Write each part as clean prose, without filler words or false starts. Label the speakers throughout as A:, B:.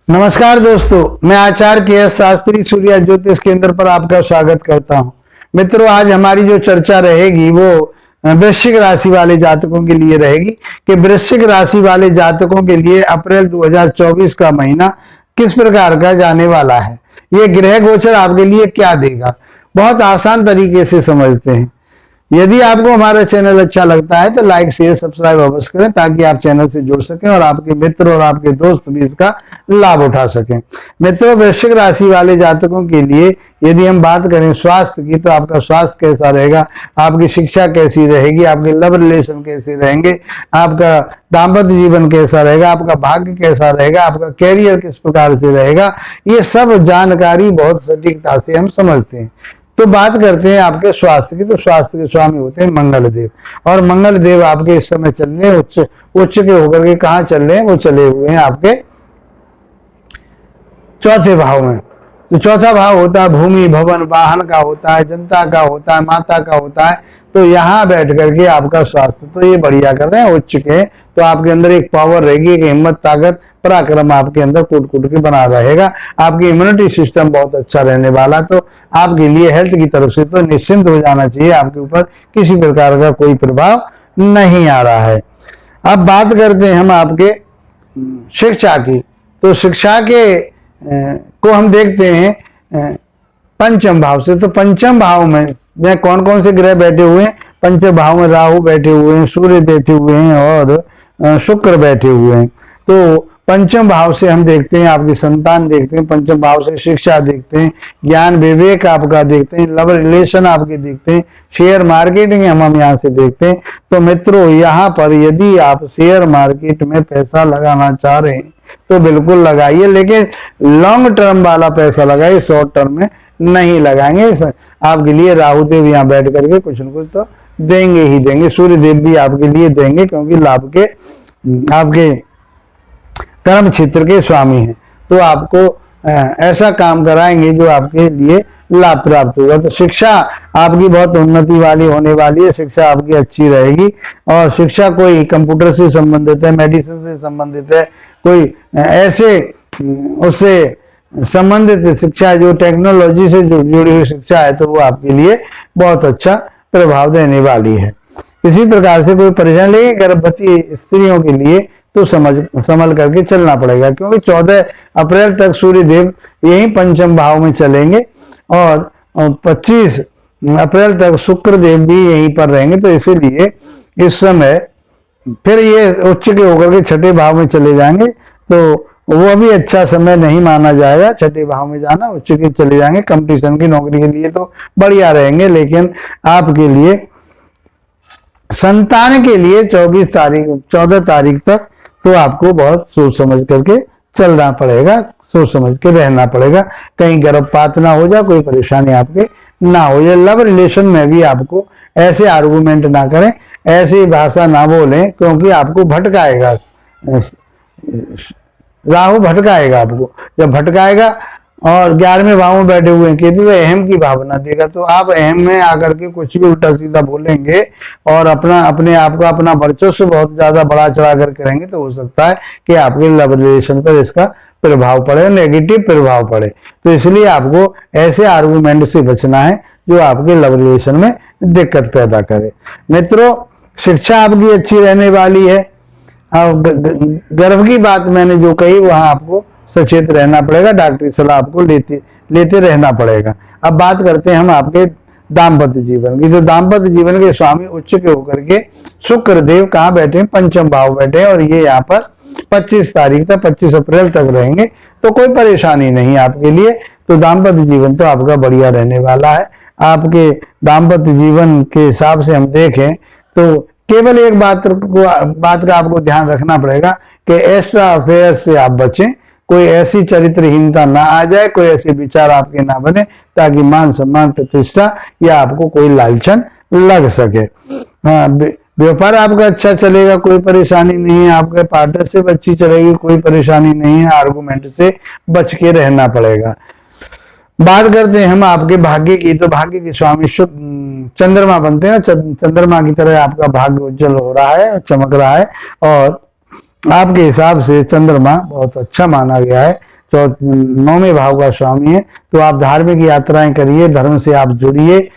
A: नमस्कार दोस्तों, मैं आचार्य के एस शास्त्री सूर्य ज्योतिष केंद्र पर आपका स्वागत करता हूं। मित्रों, आज हमारी जो चर्चा रहेगी वो वृश्चिक राशि वाले जातकों के लिए रहेगी कि वृश्चिक राशि वाले जातकों के लिए अप्रैल 2024 का महीना किस प्रकार का जाने वाला है। ये ग्रह गोचर आपके लिए क्या देगा, बहुत आसान तरीके से समझते हैं। यदि आपको हमारा चैनल अच्छा लगता है तो लाइक शेयर सब्सक्राइब अवश्य करें ताकि आप चैनल से जुड़ सकें और आपके मित्र और आपके दोस्त भी इसका लाभ उठा सकें। मित्रों, वृश्चिक राशि वाले जातकों के लिए यदि हम बात करें स्वास्थ्य की, तो आपका स्वास्थ्य कैसा रहेगा, आपकी शिक्षा कैसी रहेगी, आपके लव रिलेशन कैसे रहेंगे, आपका दाम्पत्य जीवन कैसा रहेगा, आपका भाग्य कैसा रहेगा, आपका कैरियर किस प्रकार से रहेगा, ये सब जानकारी बहुत सटीकता से हम समझते हैं। तो बात करते हैं आपके स्वास्थ्य की। तो स्वास्थ्य के स्वामी होते हैं मंगल देव, और मंगल देव आपके इस समय चल रहे हैं उच्च के होकर के कहाँ चल रहे हैं, वो चले हुए हैं आपके चौथे भाव में। तो चौथा भाव होता है भूमि भवन वाहन का होता है, जनता का होता है, माता का होता है। तो यहाँ बैठ करके आपका स्वास्थ्य तो ये बढ़िया कर रहे हैं उच्च के, तो आपके अंदर एक पावर रहेगी, एक हिम्मत ताकत पराक्रम आपके अंदर कूट कूट के बना रहेगा। आपकी इम्यूनिटी सिस्टम बहुत अच्छा रहने वाला, तो आपके लिए हेल्थ की तरफ से तो निश्चिंत हो जाना चाहिए, आपके ऊपर किसी प्रकार का कोई प्रभाव नहीं आ रहा है। अब बात करते हैं हम आपके शिक्षा की। तो शिक्षा के को हम देखते हैं पंचम भाव से। तो पंचम भाव में कौन कौन से ग्रह बैठे हुए हैं? पंचम भाव में राहु बैठे हुए हैं, सूर्य बैठे हुए हैं और शुक्र बैठे हुए हैं। तो पंचम भाव से हम देखते हैं आपकी संतान देखते हैं, पंचम भाव से शिक्षा देखते हैं, ज्ञान विवेक आपका देखते हैं, लव रिलेशन आपके देखते हैं, शेयर मार्केटिंग हम यहाँ से देखते हैं। तो मित्रों, यहाँ पर यदि आप शेयर मार्केट में पैसा लगाना चाह रहे हैं तो बिल्कुल लगाइए, लेकिन लॉन्ग टर्म वाला पैसा लगाइए, शॉर्ट टर्म में नहीं लगाएंगे। आपके लिए राहु देव यहाँ बैठ करके कुछ न कुछ तो देंगे ही देंगे, सूर्य देव भी आपके लिए देंगे, क्योंकि लाभ के आपके कर्म क्षेत्र के स्वामी हैं। तो आपको ऐसा काम कराएंगे जो आपके लिए लाभ प्राप्त होगा। तो शिक्षा आपकी बहुत उन्नति वाली होने वाली है, शिक्षा आपकी अच्छी रहेगी। और शिक्षा कोई कंप्यूटर से संबंधित है, मेडिसिन से संबंधित है, कोई ऐसे उससे संबंधित शिक्षा जो टेक्नोलॉजी से जुड़ी हुई शिक्षा है, तो वो आपके लिए बहुत अच्छा प्रभाव देने वाली है। इसी प्रकार से कोई परेशानी नहीं, गर्भवती स्त्रियों के लिए तो संभल करके चलना पड़ेगा, क्योंकि 14 अप्रैल तक सूर्य देव यही पंचम भाव में चलेंगे और 25 अप्रैल तक शुक्र देव भी यहीं पर रहेंगे। तो इसीलिए इस समय फिर ये उच्च के होकर के छठे भाव में चले जाएंगे, तो वो भी अच्छा समय नहीं माना जाएगा। छठे भाव में जाना, उच्च के चले जाएंगे, कंपटीशन की नौकरी के लिए तो बढ़िया रहेंगे, लेकिन आपके लिए संतान के लिए 14 तारीख तक तो आपको बहुत सोच समझ करके चलना पड़ेगा, सोच समझ के रहना पड़ेगा, कहीं गर्भपात ना हो जाए, कोई परेशानी आपके ना हो जाए। लव रिलेशन में भी आपको ऐसे आर्गुमेंट ना करें, ऐसी भाषा ना बोलें, क्योंकि आपको भटकाएगा, राहु भटकाएगा आपको। जब भटकाएगा और 11वें भाव में बैठे हुए हैं केतु, अहम की भावना देगा, तो आप अहम में आकर के कुछ भी उल्टा सीधा बोलेंगे और अपने आप का अपना वर्चस्व बहुत ज्यादा बढ़ा चढ़ा करके रहेंगे, तो हो सकता है कि आपके लव रिलेशन पर इसका प्रभाव पड़े, नेगेटिव प्रभाव पड़े। तो इसलिए आपको ऐसे आर्गुमेंट से बचना है जो आपके लव रिलेशन में दिक्कत पैदा करे। मित्रों, शिक्षा आपकी अच्छी रहने वाली है। गर्भ की बात मैंने जो कही, वहां आपको सचेत रहना पड़ेगा, डॉक्टरी सलाह आपको लेते रहना पड़ेगा। अब बात करते हैं हम आपके दाम्पत्य जीवन की। तो दाम्पत्य जीवन के स्वामी उच्च के होकर के शुक्र देव कहाँ बैठे हैं? पंचम भाव बैठे हैं, और ये यहाँ पर 25 तारीख तक, 25 अप्रैल तक रहेंगे। तो कोई परेशानी नहीं आपके लिए। तो दाम्पत्य जीवन तो आपका बढ़िया रहने वाला है। आपके दाम्पत्य जीवन के हिसाब से हम देखें तो केवल एक बात का आपको ध्यान रखना पड़ेगा कि एक्स्ट्रा अफेयर से आप बचें, कोई ऐसी चरित्रहीनता ना आ जाए, कोई ऐसे विचार आपके ना बने, ताकि मान सम्मान प्रतिष्ठा या आपको कोई लालचन लग सके। हाँ, व्यापार आपका अच्छा चलेगा, कोई परेशानी नहीं है। आपके पार्टनरशिप अच्छी चलेगी, कोई परेशानी नहीं है। आर्गुमेंट से बच के रहना पड़ेगा। बात करते हैं हम आपके भाग्य की। तो भाग्य के स्वामी चंद्रमा बनते हैं, चंद्रमा की तरह आपका भाग्य उज्जवल हो रहा है, चमक रहा है। और आपके हिसाब से चंद्रमा बहुत अच्छा माना गया है 9वें भाव का स्वामी है। तो आप धार्मिक यात्राएं करिए, धर्म से आप जुड़िए,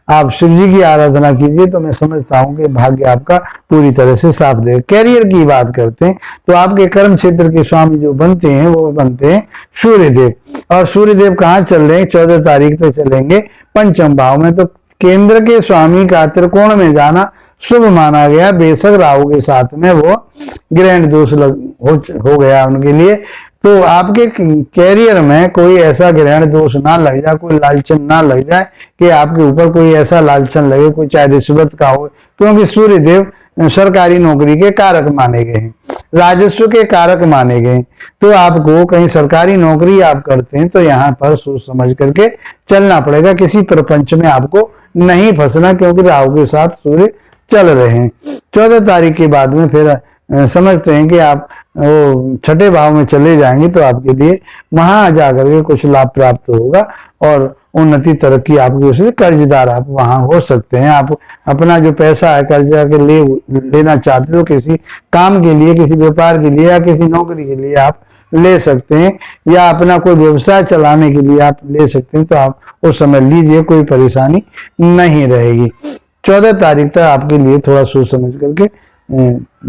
A: आप शिव जी की आराधना कीजिए, तो मैं समझता हूं कि भाग्य आपका पूरी तरह से साफ देगा। कैरियर की बात करते हैं तो आपके कर्म क्षेत्र के स्वामी जो बनते हैं वो बनते हैं सूर्यदेव। और सूर्यदेव कहाँ चल रहे हैं? 14 तारीख तक चलेंगे पंचम भाव में। तो केंद्र के स्वामी का त्रिकोण में जाना शुभ माना गया। बेशक राहु के साथ में वो ग्रहण दोष हो गया उनके लिए। तो आपके कैरियर में कोई ऐसा ग्रहण दोष ना लग जाए, कोई लालचन ना लग जाए कि आपके ऊपर कोई ऐसा लालचन लगे, कोई चाहे रिश्वत का हो, क्योंकि सूर्यदेव सरकारी नौकरी के कारक माने गए हैं, राजस्व के कारक माने गए। तो आपको कहीं सरकारी नौकरी आप करते हैं तो यहाँ पर सोच समझ करके चलना पड़ेगा, किसी प्रपंच में आपको नहीं फंसना, क्योंकि राहु के साथ सूर्य चल रहे हैं। 14 तारीख के बाद में फिर समझते हैं कि आप वो छठे भाव में चले जाएंगे, तो आपके लिए वहां जाकर के कुछ लाभ प्राप्त होगा और उन्नति तरक्की आपकी वजह से कर्जदार आप वहां हो सकते हैं। आप अपना जो पैसा है कर्जा के लेना चाहते हो, किसी काम के लिए, किसी व्यापार के लिए या किसी नौकरी के लिए आप ले सकते हैं, या अपना कोई व्यवसाय चलाने के लिए आप ले सकते हैं। तो आप उस समय लीजिए, कोई परेशानी नहीं रहेगी। 14 तारीख तक आपके लिए थोड़ा सोच समझ करके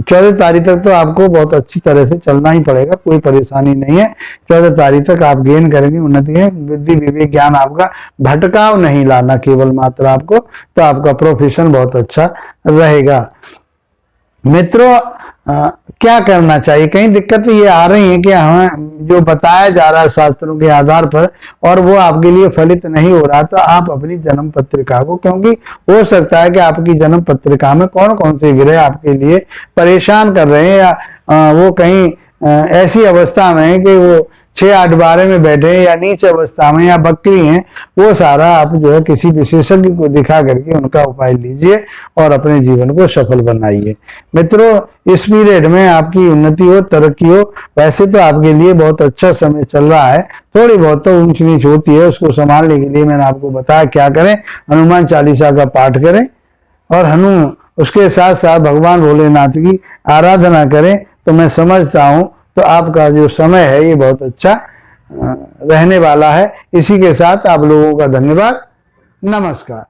A: 14 तारीख तक तो आपको बहुत अच्छी तरह से चलना ही पड़ेगा, कोई परेशानी नहीं है। 14 तारीख तक आप गेन करेंगे, उन्नति है, बुद्धि विवेक ज्ञान आपका भटकाव नहीं लाना केवल मात्र आपको, तो आपका प्रोफेशन बहुत अच्छा रहेगा। मित्रों क्या करना चाहिए? कई दिक्कतें ये आ रही हैं कि हमें जो बताया जा रहा है शास्त्रों के आधार पर और वो आपके लिए फलित नहीं हो रहा, तो आप अपनी जन्म पत्रिका को, क्योंकि हो सकता है कि आपकी जन्म पत्रिका में कौन कौन से ग्रह आपके लिए परेशान कर रहे हैं, या वो कहीं ऐसी अवस्था में है कि वो 6, 8, 12 में बैठे हैं, या नीच अवस्था में, या बकरी हैं, वो सारा आप जो है किसी विशेषज्ञ को दिखा करके उनका उपाय लीजिए और अपने जीवन को सफल बनाइए। मित्रों इस पीरियड में आपकी उन्नति हो, तरक्की हो। वैसे तो आपके लिए बहुत अच्छा समय चल रहा है, थोड़ी बहुत तो ऊंच नीच होती है, उसको संभालने के लिए मैंने आपको बताया क्या करें। हनुमान चालीसा का पाठ करें और उसके साथ साथ भगवान भोलेनाथ की आराधना करें, तो मैं समझता हूं तो आपका जो समय है ये बहुत अच्छा रहने वाला है। इसी के साथ आप लोगों का धन्यवाद, नमस्कार।